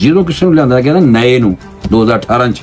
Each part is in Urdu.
ਜਦੋਂ ਕਿਸੇ ਨੂੰ ਲਿਆਂਦਾ ਗਿਆ ਨਾ ਨਏ ਨੂੰ 2018 ਚ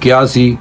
ਕਿਹਾ ਸੀ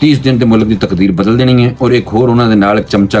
30 ਦਿਨ ਤੇ ਮੁਲਕ ਦੀ ਤਕਦੀਰ ਬਦਲ ਦੇਣੀ ਹੈ। ਔਰ ਇੱਕ ਹੋਰ ਉਹਨਾਂ ਦੇ ਨਾਲ ਇੱਕ ਚਮਚਾ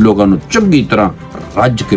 ਲੋਕਾਂ ਨੂੰ ਚੰਗੀ ਤਰ੍ਹਾਂ ਰੱਜ ਕੇ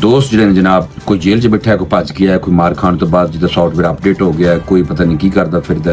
ਦੋਸਤ ਜਿਹੜੇ ਨੇ ਜਨਾਬ, ਕੋਈ ਜੇਲ੍ਹ 'ਚ ਬੈਠਾ, ਕੋਈ ਭੱਜ ਗਿਆ, ਕੋਈ ਮਾਰ ਖਾਣ ਤੋਂ ਬਾਅਦ ਜਿਹਦਾ ਸੌਫਟਵੇਅਰ ਅਪਡੇਟ ਹੋ ਗਿਆ, ਕੋਈ ਪਤਾ ਨਹੀਂ ਕੀ ਕਰਦਾ ਫਿਰਦਾ,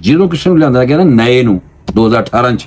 ਜਦੋਂ ਕਿਸੇ ਨੂੰ ਲਿਆਂਦਾ ਗਿਆ ਨਾ ਨਏ ਨੂੰ 2018 ਚ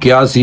ਕਿਹਾ ਸੀ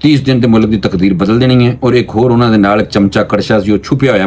30 ਦਿਨ ਤੇ ਮੁਲਕ ਦੀ ਤਕਦੀਰ ਬਦਲ ਦੇਣੀ ਹੈ। ਔਰ ਇੱਕ ਹੋਰ ਉਹਨਾਂ ਦੇ ਨਾਲ ਇੱਕ ਚਮਚਾ ਕੜਛਾ ਸੀ, ਉਹ ਛੁਪਿਆ ਹੋਇਆ,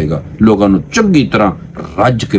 ਦੇਗਾ। ਲੋਕਾਂ ਨੂੰ ਚੰਗੀ ਤਰ੍ਹਾਂ ਰੱਜ ਕੇ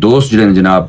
ਦੋਸਤ ਜਿਹੜੇ ਨੇ ਜਨਾਬ,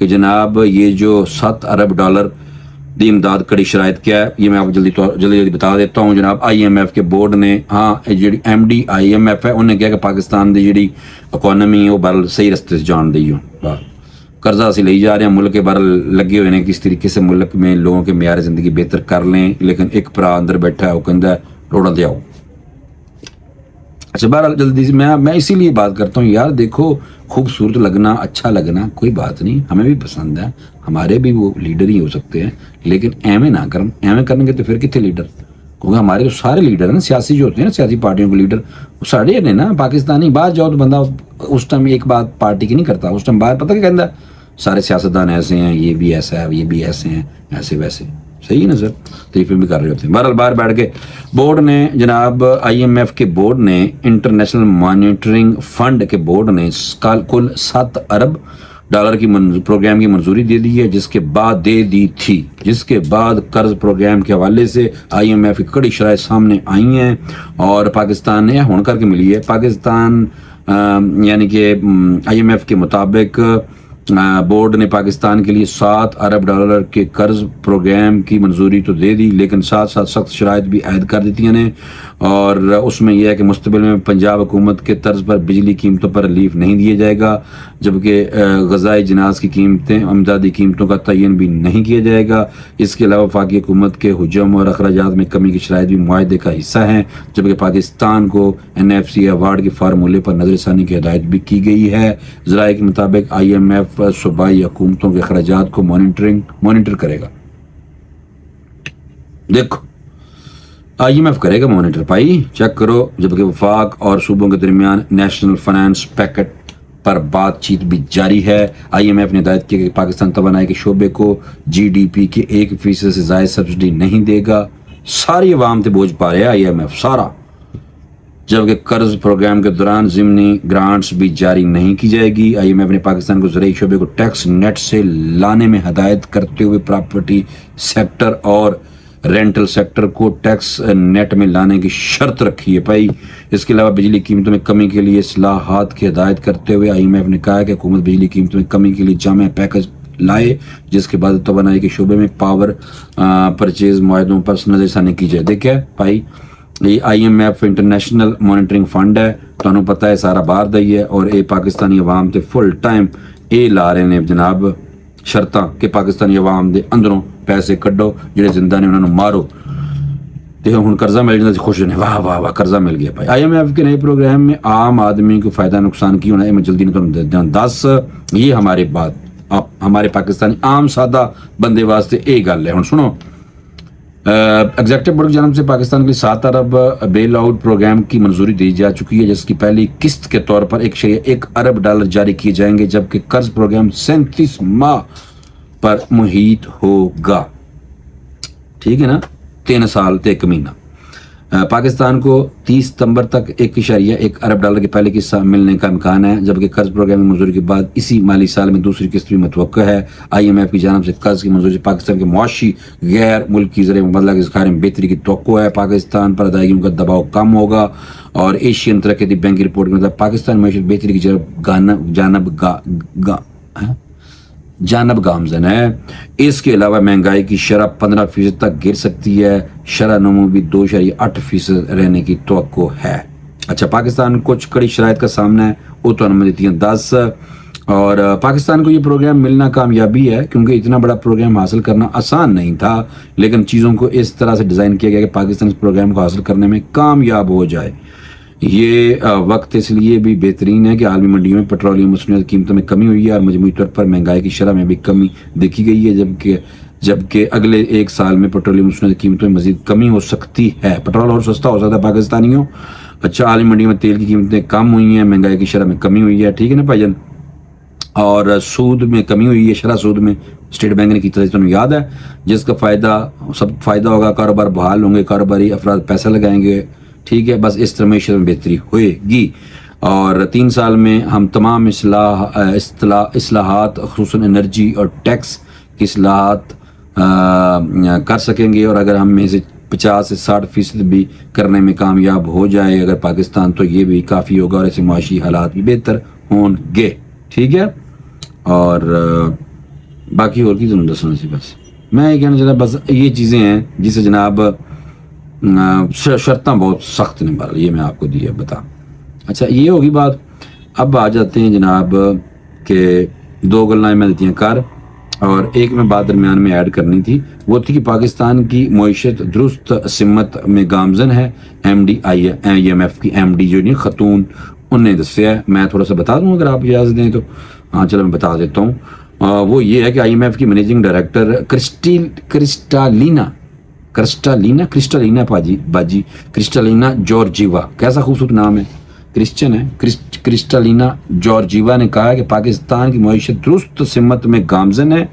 کہ جناب یہ جو $7 ارب دی امداد کڑی شرائط کیا ہے، یہ میں آپ کو جلدی بتا دیتا ہوں جناب۔ IMF کے بورڈ نے جی MD IMF ہے انہیں کہا کہ پاکستان دی جی اکانومی ہے وہ بہرحال صحیح رستے سے جان دی ہوں، قرضہ اسی لے جا رہے ہیں، ملک کے بہرحال لگے ہوئے ہیں کس طریقے سے ملک میں لوگوں کے معیار زندگی بہتر کر لیں، لیکن ایک پرا اندر بیٹھا ہے وہ کہندا ہے روڑا دے آؤ۔ اچھا بہرحال جلدی سے میں اسی لیے بات کرتا ہوں یار، دیکھو خوبصورت لگنا، اچھا لگنا کوئی بات نہیں، ہمیں بھی پسند ہے، ہمارے بھی وہ لیڈر ہی ہو سکتے ہیں، لیکن ایویں نہ کرن، ایویں کریں گے تو پھر کتنے لیڈر؟ کیونکہ ہمارے تو سارے لیڈر ہیں نا، سیاسی جو ہوتے ہیں نا، سیاسی پارٹیوں کے لیڈر وہ ساڑھے نے نا پاکستانی۔ باہر جاؤ تو بندہ اس ٹائم ایک بات پارٹی کی نہیں کرتا، اس ٹائم باہر پتہ کیا کہتا ہے، سارے سیاستدان ایسے ہیں، یہ بھی ایسا ہے، یہ بھی ایسے ہیں، ایسے ویسے، صحیح ہے نا سر؟ تعریفیں بھی کر رہے ہوتے ہیں۔ بہرحال باہر بیٹھ کے بورڈ نے جناب IMF کے بورڈ نے، انٹرنیشنل مانیٹرنگ فنڈ کے بورڈ نے کل $7 ارب کی پروگرام کی منظوری دے دی ہے، جس کے بعد قرض پروگرام کے حوالے سے IMF کی کڑی شرائط سامنے آئی ہیں، اور پاکستان نے ہون کر کے ملی ہے۔ پاکستان یعنی کہ IMF کے مطابق بورڈ نے پاکستان کے لیے $7 ارب کے قرض پروگرام کی منظوری تو دے دی، لیکن ساتھ ساتھ سخت شرائط بھی عائد کر دیتی ہیں، اور اس میں یہ ہے کہ مستقبل میں پنجاب حکومت کے طرز پر بجلی قیمتوں پر ریلیف نہیں دیا جائے گا، جبکہ غذائی جناز کی قیمتیں، امدادی قیمتوں کا تعین بھی نہیں کیا جائے گا۔ اس کے علاوہ وفاقی حکومت کے حجم اور اخراجات میں کمی کی شرائط بھی معاہدے کا حصہ ہیں، جبکہ پاکستان کو NFC ایوارڈ کے فارمولے پر نظر ثانی کی ہدایت بھی کی گئی ہے۔ ذرائع کے مطابق IMF صوبائی حکومتوں کے اخراجات کو مانیٹر کرے گا۔ دیکھو IMF کرے گا مانیٹر، بھائی چیک کرو، جبکہ وفاق اور صوبوں کے درمیان نیشنل فائنانس پیکٹ پر بات چیت بھی جاری ہے۔ IMF نے ہدایت کی کہ پاکستان توانائی کے شعبے کو GDP کے 1% سے زائد سبسڈی نہیں دے گا۔ ساری عوام تے بوجھ پا رہے ہیں IMF سارا، جبکہ قرض پروگرام کے دوران ضمنی گرانٹس بھی جاری نہیں کی جائے گی۔ IMF نے پاکستان کو زرعی شعبے کو ٹیکس نیٹ سے لانے میں ہدایت کرتے ہوئے پراپرٹی سیکٹر اور رینٹل سیکٹر کو ٹیکس نیٹ میں لانے کی شرط رکھی ہے بھائی۔ اس کے علاوہ بجلی قیمتوں میں کمی کے لیے اصلاحات کی ہدایت کرتے ہوئے IMF نے کہا کہ حکومت بجلی قیمتوں میں کمی کے لیے جامع پیکج لائے، جس کے بعد توانائی کے شعبے میں پاور پرچیز معاہدوں پر نظر ثانی کی جائے۔ دیکھیں بھائی یہ IMF انٹرنیشنل مانیٹرنگ فنڈ ہے، تمہیں پتہ ہے سارا باہر دئی ہے، اور یہ پاکستانی عوام تے فل ٹائم یہ لا رہے ہیں جناب شرطاں کہ پاکستانی عوام دے اندروں پیسے کڈو، جڑے زندہ نے انہوں نے مارو، تے ہن قرضہ مل جاتا خوش ہونے، واہ واہ واہ قرضہ مل گیا بھائی۔ IMF کے نئے پروگرام میں عام آدمی کو فائدہ نقصان کی ہونا ہے، میں جلدی نے دس یہ ہمارے پاکستانی عام سادہ بندے واسطے یہ گل ہے۔ ہن سنو، ایگزیکٹو بورڈ کی جانب سے پاکستان کے لیے $7 ارب بیل آؤٹ پروگرام کی منظوری دی جا چکی ہے، جس کی پہلی قسط کے طور پر $1 ارب جاری کیے جائیں گے، جبکہ قرض پروگرام 37 ماہ پر محیط ہوگا۔ ٹھیک ہے نا، 3 سال تے 1 مہینہ۔ پاکستان کو 30 ستمبر تک $1 ارب کی پہلی قسط ملنے کا امکان ہے، جبکہ قرض پروگرام کی منظوری کے بعد اسی مالی سال میں دوسری قسط بھی متوقع ہے۔ IMF کی جانب سے قرض کی منظوری سے پاکستان کے معاشی غیر ملکی زر مبادلہ کے ذخائر میں بہتری کی توقع ہے، پاکستان پر ادائیگیوں کا دباؤ کم ہوگا، اور ایشین ترقیاتی بینک کی رپورٹ کے مطابق پاکستان معیشت بہتری کی جانب گامزن ہے۔ اس کے علاوہ مہنگائی کی شرح 15% تک گر سکتی ہے، شرح نمو بھی 2.8% رہنے کی توقع ہے۔ اچھا پاکستان کچھ کڑی شرائط کا سامنا ہے، وہ تو ہمیں دیتی ہیں 10، اور پاکستان کو یہ پروگرام ملنا کامیابی ہے، کیونکہ اتنا بڑا پروگرام حاصل کرنا آسان نہیں تھا، لیکن چیزوں کو اس طرح سے ڈیزائن کیا گیا کہ پاکستان اس پروگرام کو حاصل کرنے میں کامیاب ہو جائے۔ یہ وقت اس لیے بھی بہترین ہے کہ عالمی منڈیوں میں پیٹرولیم مصنوعات قیمتوں میں کمی ہوئی ہے، اور مجموعی طور پر مہنگائی کی شرح میں بھی کمی دیکھی گئی ہے، جبکہ اگلے 1 سال میں پیٹرولیم مصنوعات قیمتوں میں مزید کمی ہو سکتی ہے۔ پیٹرول اور سستا ہو سکتا ہے پاکستانیوں۔ اچھا عالمی منڈیوں میں تیل کی قیمتیں کم ہوئی ہیں، مہنگائی کی شرح میں کمی ہوئی ہے، ٹھیک ہے نا بھائی جان، اور سود میں کمی ہوئی ہے، شرح سود میں اسٹیٹ بینک نے کی تھی، تمہیں یاد ہے، جس کا فائدہ ہوگا، کاروبار بحال ہوں گے، کاروباری افراد پیسہ لگائیں گے، ٹھیک ہے، بس اس طرح معیشت میں بہتری ہوئے گی۔ اور 3 سال میں ہم تمام اصلاحات خصوصاً انرجی اور ٹیکس کی اصلاحات کر سکیں گے، اور اگر ہم میں سے 50 سے 60% بھی کرنے میں کامیاب ہو جائے اگر پاکستان، تو یہ بھی کافی ہوگا، اور ایسے معاشی حالات بھی بہتر ہوں گے، ٹھیک ہے۔ اور باقی اور کی تمہیں دسنا سی بس میں یہ کہنا چاہتا بس یہ چیزیں ہیں جسے جناب شرطیں بہت سخت نے بہرحال یہ میں آپ کو دیا بتا. اچھا یہ ہوگی بات. اب آ جاتے ہیں جناب کہ دو گلیں میں دیتی ہیں کر اور ایک میں بات درمیان میں ایڈ کرنی تھی وہ تھی کہ پاکستان کی معیشت درست سمت میں گامزن ہے. IMF کی MD جو نہیں خاتون ان نے دسیا ہے. میں تھوڑا سا بتا دوں اگر آپ اجازت دیں تو. ہاں چلو میں بتا دیتا ہوں. وہ یہ ہے کہ IMF کی مینیجنگ ڈائریکٹر کرسٹالینا جورجیوا, کیسا خوبصورت نام ہے, کرسچن ہے, کرسٹالینا جورجیوا نے کہا ہے کہ پاکستان کی معیشت درست سمت میں گامزن ہے.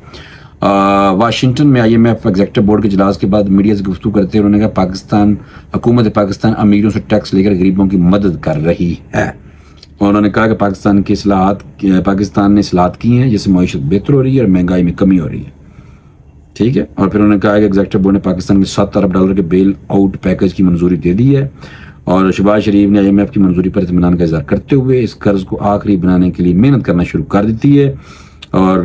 واشنگٹن میں IMF ایگزیکٹو بورڈ کے اجلاس کے بعد میڈیا سے گفتگو کرتے ہوئے انہوں نے کہا حکومت پاکستان امیروں سے ٹیکس لے کر غریبوں کی مدد کر رہی ہے. اور انہوں نے کہا کہ پاکستان نے اصلاحات کی ہیں جس سے معیشت بہتر ہو رہی ہے اور مہنگائی میں کمی ہو رہی ہے. ٹھیک ہے. اور پھر انہوں نے کہا کہ ایگزیکٹو بورڈ نے پاکستان کے $7 ارب کے بیل آؤٹ پیکج کی منظوری دے دی ہے. اور شہباز شریف نے IMF کی منظوری پر اطمینان کا اظہار کرتے ہوئے اس قرض کو آخری بنانے کے لیے محنت کرنا شروع کر دیتی ہے. اور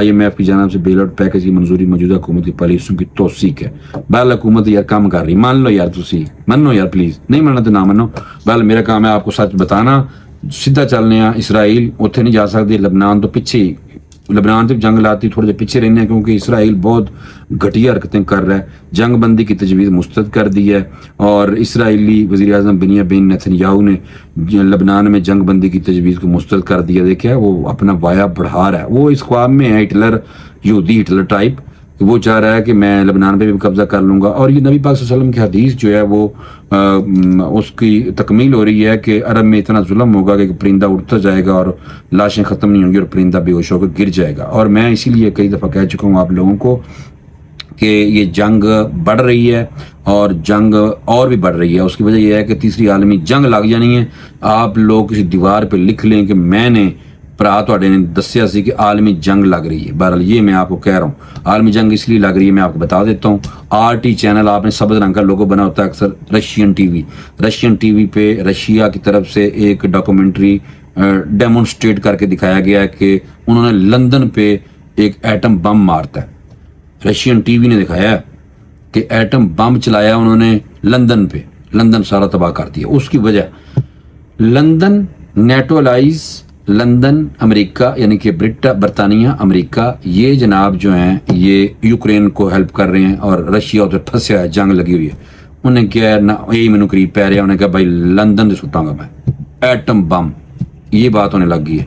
IMF کی جانب سے بیل آؤٹ پیکج کی منظوری موجودہ حکومتی پالیسیوں کی توثیق ہے. بہرحال حکومت یار کام کر رہی, مان لو یار, تسی منو یار پلیز, نہیں ماننا تو نہ منو. بہرحال میرا کام ہے آپ کو سچ بتانا. سیدھا چلنے ہیں اسرائیل اتنے نہیں جا سکتے, لبنان تو پیچھے ہی, لبنان سے جنگ لاتی تھوڑے جے پیچھے رہنے ہیں کیونکہ اسرائیل بہت گھٹیا حرکتیں کر رہا ہے. جنگ بندی کی تجویز مسترد کر دی ہے اور اسرائیلی وزیر اعظم بنیامین نیتنیاہو نے لبنان میں جنگ بندی کی تجویز کو مسترد کر دیا. دیکھا وہ اپنا وایا بڑھا رہا ہے, وہ اس خواب میں ہے ہٹلر, یہودی ہٹلر ٹائپ. وہ چاہ رہا ہے کہ میں لبنان پہ بھی قبضہ کر لوں گا. اور یہ نبی پاک صلی اللہ علیہ وسلم کی حدیث جو ہے وہ اس کی تکمیل ہو رہی ہے کہ عرب میں اتنا ظلم ہوگا کہ پرندہ اڑتا جائے گا اور لاشیں ختم نہیں ہوں گی اور پرندہ بے ہوش ہو کر گر جائے گا. اور میں اسی لیے کئی دفعہ کہہ چکا ہوں آپ لوگوں کو کہ یہ جنگ بڑھ رہی ہے اور جنگ اور بھی بڑھ رہی ہے. اس کی وجہ یہ ہے کہ تیسری عالمی جنگ لگ جانی ہے. آپ لوگ کسی دیوار پہ لکھ لیں کہ میں نے ਭਰਾ ਤੁਹਾਡੇ نے دسیا سی کہ عالمی جنگ لگ رہی ہے. بہرحال یہ میں آپ کو کہہ رہا ہوں عالمی جنگ اس لیے لگ رہی ہے, میں آپ کو بتا دیتا ہوں. RT چینل آپ نے سبز رنگ کا لوگو بنا ہوتا ہے اکثر, رشین ٹی وی پہ رشیا کی طرف سے ایک ڈاکومنٹری ڈیمونسٹریٹ کر کے دکھایا گیا ہے کہ انہوں نے لندن پہ ایک ایٹم بم مارتا ہے. رشین ٹی وی نے دکھایا ہے کہ ایٹم بم چلایا انہوں نے لندن پہ, لندن سارا تباہ کر دیا. اس کی وجہ لندن نیٹو الائز, لندن امریکہ یعنی کہ برطانیہ امریکہ یہ جناب جو ہیں یہ یوکرین کو ہیلپ کر رہے ہیں اور رشیا ادھر پھنسیا ہے, جنگ لگی ہوئی ہے. انہیں کیا نہ یہی مینو قریب پہ رہا, انہیں کہا بھائی لندن سے سٹاں گا میں ایٹم بم. یہ بات ہونے لگ گئی ہے.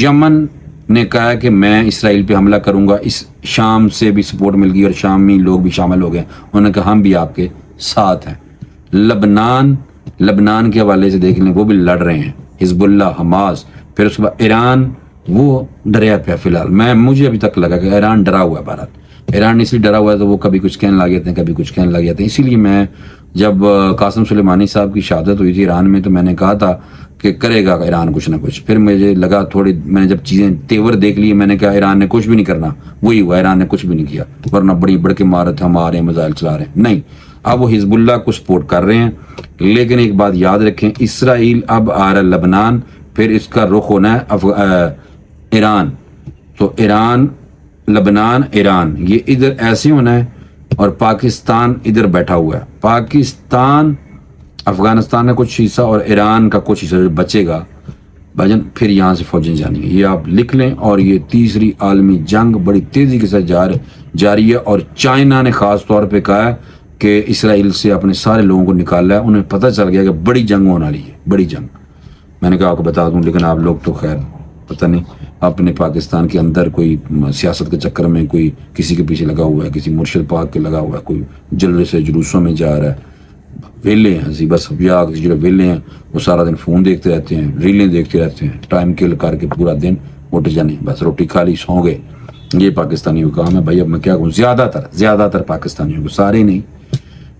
یمن نے کہا کہ میں اسرائیل پہ حملہ کروں گا. اس شام سے بھی سپورٹ مل گئی اور شامی لوگ بھی شامل ہو گئے. انہوں نے کہا ہم بھی آپ کے ساتھ ہیں. لبنان کے حوالے سے دیکھ لیں وہ بھی لڑ رہے ہیں, حزب اللہ, حماس. پھر اس کے بعد ایران وہ ڈریا پہ فی الحال. مجھے ابھی تک لگا کہ ایران ڈرا ہوا ہے. بھارت ایران اس لیے ڈرا ہوا ہے تو وہ کبھی کچھ کہنے لگ جاتے ہیں, کبھی کچھ کہنے لگ جاتے ہیں. اسی لیے میں جب قاسم سلیمانی صاحب کی شہادت ہوئی تھی ایران میں تو میں نے کہا تھا کہ کرے گا ایران کچھ نہ کچھ. پھر مجھے لگا تھوڑی, میں نے جب چیزیں تیور دیکھ لی میں نے کہا ایران نے کچھ بھی نہیں کرنا. وہی ہوا, ایران نے کچھ بھی نہیں کیا, ورنہ بڑی بڑھ کے مارت ہم آ رہے ہیں, میزائل چلا رہے ہیں. نہیں, اب وہ حزب اللہ کو سپورٹ کر رہے ہیں. لیکن ایک بات یاد رکھیں, اسرائیل اب آ رہا ہے لبنان, پھر اس کا رخ ہونا ہے ایران. تو ایران, لبنان, ایران یہ ادھر ایسے ہونا ہے اور پاکستان ادھر بیٹھا ہوا ہے. پاکستان افغانستان کا کچھ حصہ اور ایران کا کچھ حصہ جو بچے گا بھجن, پھر یہاں سے فوجیں جانی ہے. یہ آپ لکھ لیں. اور یہ تیسری عالمی جنگ بڑی تیزی کے ساتھ جاری ہے. اور چائنا نے خاص طور پہ کہا ہے کہ اسرائیل سے اپنے سارے لوگوں کو نکالا ہے. انہیں پتہ چل گیا کہ بڑی جنگ ہونے والی ہے, بڑی جنگ. میں نے کہا آپ کو بتا دوں, لیکن آپ لوگ تو خیر پتہ نہیں اپنے پاکستان کے اندر کوئی سیاست کے چکر میں کوئی کسی کے پیچھے لگا ہوا ہے, کسی مرشد پاک کے لگا ہوا ہے, کوئی جلوے سے جلوسوں میں جا رہا ہے. ویلے ہیں ہنسی بس, یا کسی جو ویلے ہیں وہ سارا دن فون دیکھتے رہتے ہیں, ریلیں دیکھتے رہتے ہیں, ٹائم کل کر کے پورا دن اٹھ جانے, بس روٹی کھا لی سو گئے. یہ پاکستانیوں کا کام ہے بھائی. اب میں کیا کہوں, زیادہ تر پاکستانیوں کو, سارے نہیں,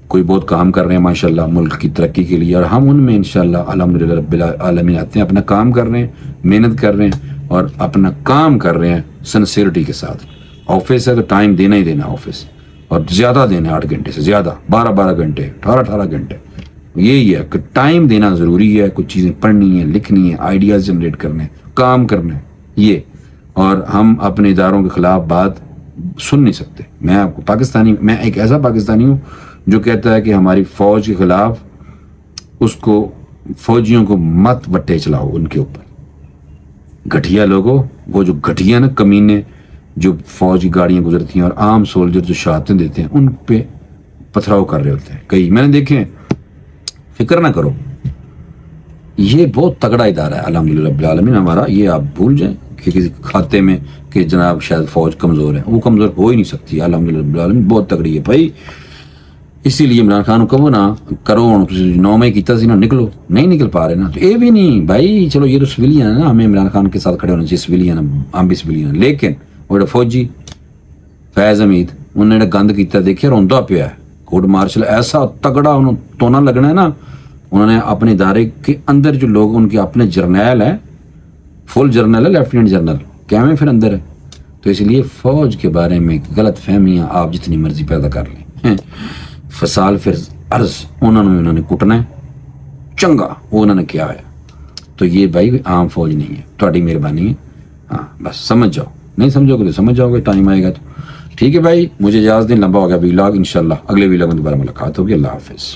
کوئی بہت کام کر رہے ہیں ماشاءاللہ ملک کی ترقی کے لیے, اور ہم ان میں انشاءاللہ الحمدللہ رب العالمین آتے ہیں, اپنا کام کر رہے ہیں, محنت کر رہے ہیں اور اپنا کام کر رہے ہیں سنسیئرٹی کے ساتھ. آفس ہے تو ٹائم دینا ہی دینا آفس, اور زیادہ دینا, 8 گھنٹے سے زیادہ, 12 گھنٹے, 18 گھنٹے. یہی ہے کہ ٹائم دینا ضروری ہے. کچھ چیزیں پڑھنی ہیں, لکھنی ہیں, آئیڈیاز جنریٹ کرنے, کام کرنے, یہ اور ہم اپنے اداروں کے خلاف بات سن نہیں سکتے. میں آپ کو میں ایک ایسا پاکستانی ہوں جو کہتا ہے کہ ہماری فوج کے خلاف اس کو فوجیوں کو مت وٹے چلاؤ ان کے اوپر. گھٹیا لوگوں، وہ جو گھٹیا نا کمینے جو فوج کی گاڑیاں گزرتی ہیں اور عام سولجر جو شہادتیں دیتے ہیں ان پہ پتھراؤ کر رہے ہوتے ہیں. کئی میں نے دیکھے. فکر نہ کرو، یہ بہت تگڑا ادارہ ہے الحمدللہ رب العالمین ہمارا. یہ آپ بھول جائیں کہ کسی کھاتے میں کہ جناب شاید فوج کمزور ہے، وہ کمزور ہو ہی نہیں سکتی. الحمدللہ رب العالمین بہت تگڑی ہے بھائی. اسی لیے عمران خان کو کہو نا کرو 9 مئی کیتا سی نا، نکلو. نہیں نکل پا رہے نا تو یہ بھی نہیں بھائی. چلو یہ تو سویلین ہے نا، ہمیں عمران خان کے ساتھ کھڑے ہونا چاہیے. سویلین ہم بھی سویلین ہیں، لیکن وہ فوجی فیض حمید انہوں نے گند کیتا دیکھے روندا پیا ہے. کوڈ مارشل ایسا تگڑا انہوں تونا لگنا ہے نا. انہوں نے اپنے ادارے کے اندر جو لوگ ان کے اپنے جرنیل ہیں، فل جرنیل ہے، لیفٹیننٹ جرنل کیا میں پھر اندر ہے. تو اس لیے فوج کے بارے میں غلط فہمیاں آپ جتنی مرضی پیدا کر لیں. فسال پھر عرض انہوں نے کٹنا ہے چنگا وہ انہوں نے کیا ہے. تو یہ بھائی عام فوج نہیں ہے. تھوڑی مہربانی ہے. ہاں بس سمجھ جاؤ. نہیں سمجھو گے تو سمجھ جاؤ گے، ٹائم آئے گا تو. ٹھیک ہے بھائی، مجھے اجازت دیں، لمبا ہو گیا ویلاگ. انشاءاللہ اگلے ویلاگ میں دوبارہ ملاقات ہوگی. اللہ حافظ.